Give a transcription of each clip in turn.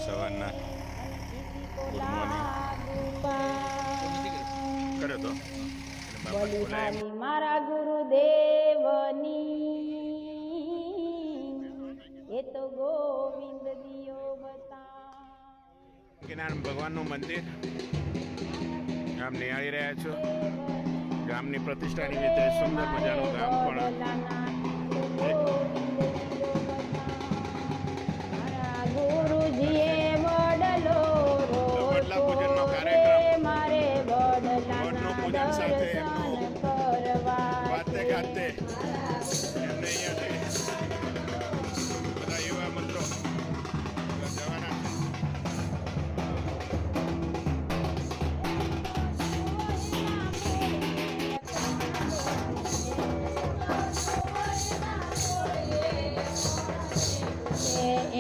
સવારના good morning કર્યો તો બલિહારી મારા ગુરુદેવની એ તો ગોવિંદ દિયો બતા. કિનાર ભગવાનનું મંદિર ગામ નિહાળી રહ્યા છો. ગામની પ્રતિષ્ઠા નિમિત્તે સુંદર મજાનું ગામ પણ ગુરુજીએ વડલો વડલા પૂજનનો કાર્યક્રમ મારે વડનું પૂજન સાથે એમનું કરવા વાતે ગાતે એમને અહીંયાથી બધા યુવા મંત્રો જવાના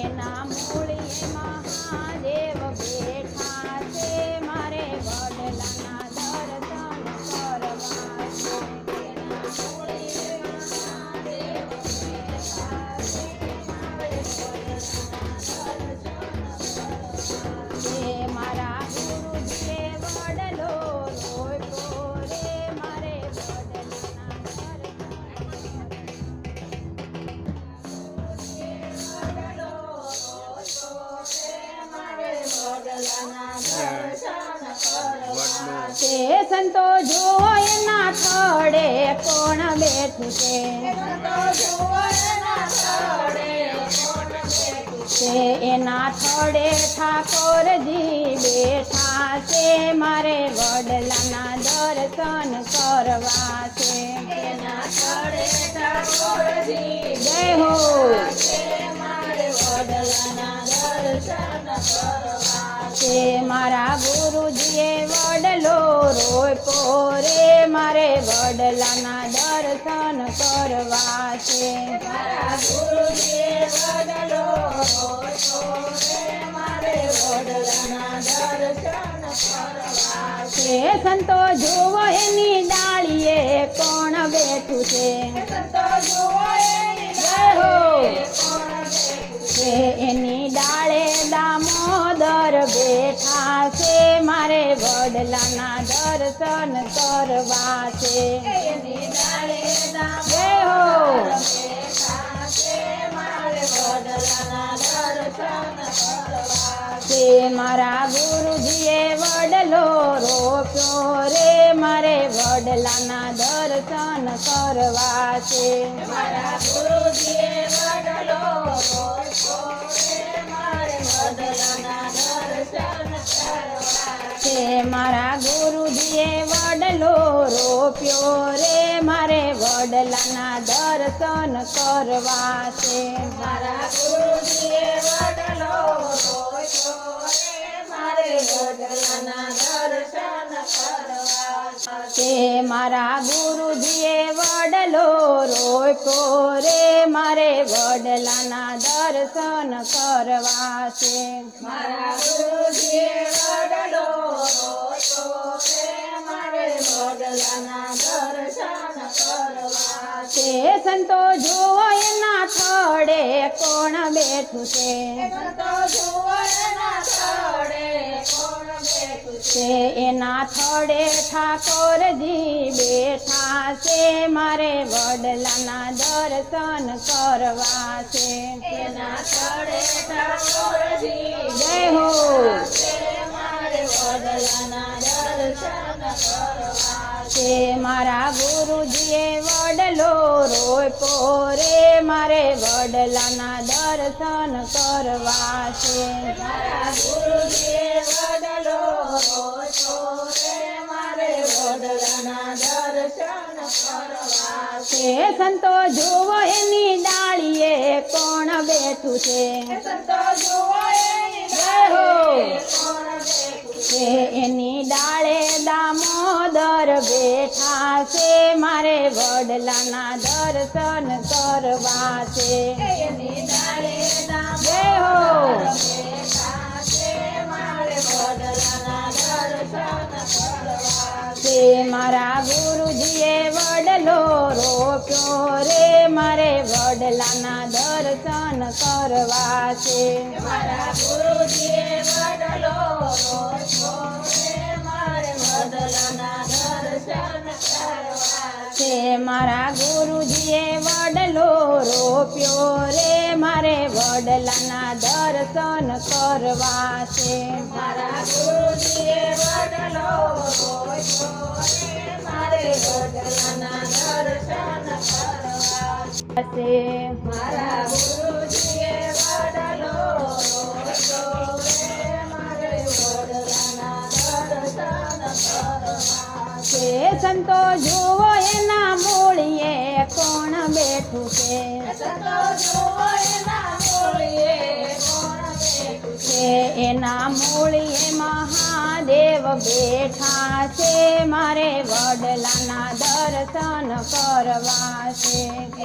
એના મૂળીએ મહાદેવ બેઠા છે. મારે વડલાના દર્શન કરવા મારા ગુરુજીએ વડલો રોપ્યો રે. મારે સંતો જુઓ એના થડે કોણ બેઠું છે. એના થડે ઠાકોરજી બેઠા છે. મારે વડલાના દર્શન કરવા છે. જય હો મારા ગુરુજીએ વડલો રોપ્યો રે. મારે વડલાના દર્શન કરવા છે. મારા ગુરુજીએ વડલો રોપ્યો રે. મારે વડલાના દર્શન કરવા છે. સંતો જુઓ એની ડાળીએ કોણ બેઠું છે. એની ડાળે દામોદર બેઠા છે. મારે વડલાના દર્શન કરવા છે. મારા ગુરુજીએ વડલો રોપ્યો રે. મારે વડલાના દર્શન કરવા છે. મારા ગુરુજીએ વડલો મારા ગુરુજીએ વડલો રોપ્યો રે. મારે વડલાના દર્શન કરવા છે. મારા ગુરુજીએ વડલો રોપ્યો રે. મારે વડલાના દર્શન કરવા છે. મારા ગુરુજીએ વડલો રોપ્યો રે. મારે વડલાના દર્શન કરવા છે. મારા ગુરુજીએ વડલો રોપ્યો રે. મારે વડલાના દર્શન કરવા છે. સંતો જુઓ એના થડે કોણ બેઠું છે. એના થડે ઠાકોરજી બેઠા છે. મારે વડલાના દર્શન કરવા છે. એના થડે ઠાકોરજી જય હો વડલાના દર્શન કરવા છે. મારા ગુરુજીએ વડલો રોપ્યો રે. મારે વડલાના દર્શન કરવા છે. મારા ગુરુજીએ વડલો રોપ્યો રે. મારે વડલાના દર્શન કરવા છે. સંતો જુઓ એની ડાળીએ કોણ બેઠું છે. એની ડાળે દામોદર બેઠા છે. મારે વડલાના દર્શન કરવા છે. એની ડાળે દામોદર બેઠા છે. મારે વડલાના દર્શન કરવા છે. મારા ગુરુજીએ વડલો રોપ્યો રે. મારે વડલાના દર્શન કરવા છે. મારા ગુરુજીએ વડલો રોપ્યો રે મારે વડલાના દર્શન કરવા છે મારા ગુરુજીએ વડલો રોપ્યો રે મારે વડલાના દર્શન કરવા છે. મારા ગુરુજીએ વડલો રોપ્યો રે મારે વડલાના દર્શન કરવા છે મારા ગુરુજીએ વડલો રોપ્યો રે મારે વડલાના દર્શન કરવા છે. સંતો જુઓ એના મૂળિએ કોણ બેઠું છે. સંતો જુઓ એના મૂળિએ કોણ બેઠું છે એના મૂળિએ મહાદેવ બેઠા છે મારે વડલાના દર્શન કરવા છે.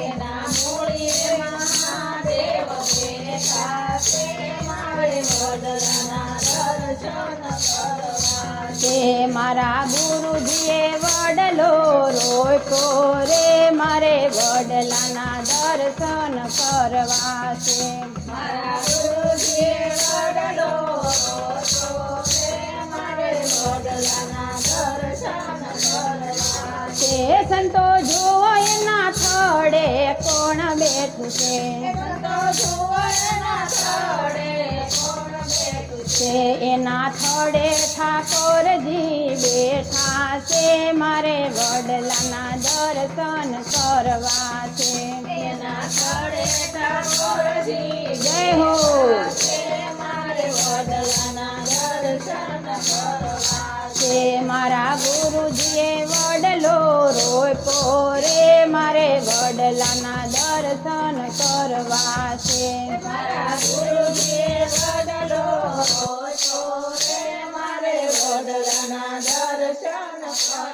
એના મૂળિએ મહાદેવ બેઠા છે મારે વડલાના દર્શન કરવા છે મારા ગુરુજીએ વડલો રોપ્યો રે મારે વડલાના દર્શન કરવા છે. મારા ગુરુજીએ વડલો રોપ્યો રે મારે વડલાના દર્શન કરવા છે સંતો જુઓ એના થડે કોણ બેઠું છે. સંતો જુઓ એના થડે કોણ બેઠું છે એના થડે ઠાકોરજી બેઠા છે મારે વડલાના દર્શન કરવા છે. એના થડે ઠાકોરજી જય હો છે મારે વડલાના દર્શન કરવા છે મારા ગુરુજીએ વડલો રોપ્યો રે મારે વડલાના દર્શન કરવા છે. મારા ગુરુજીએ વડલો રોપ્યો રે મારે વડલાના દર્શન કરવા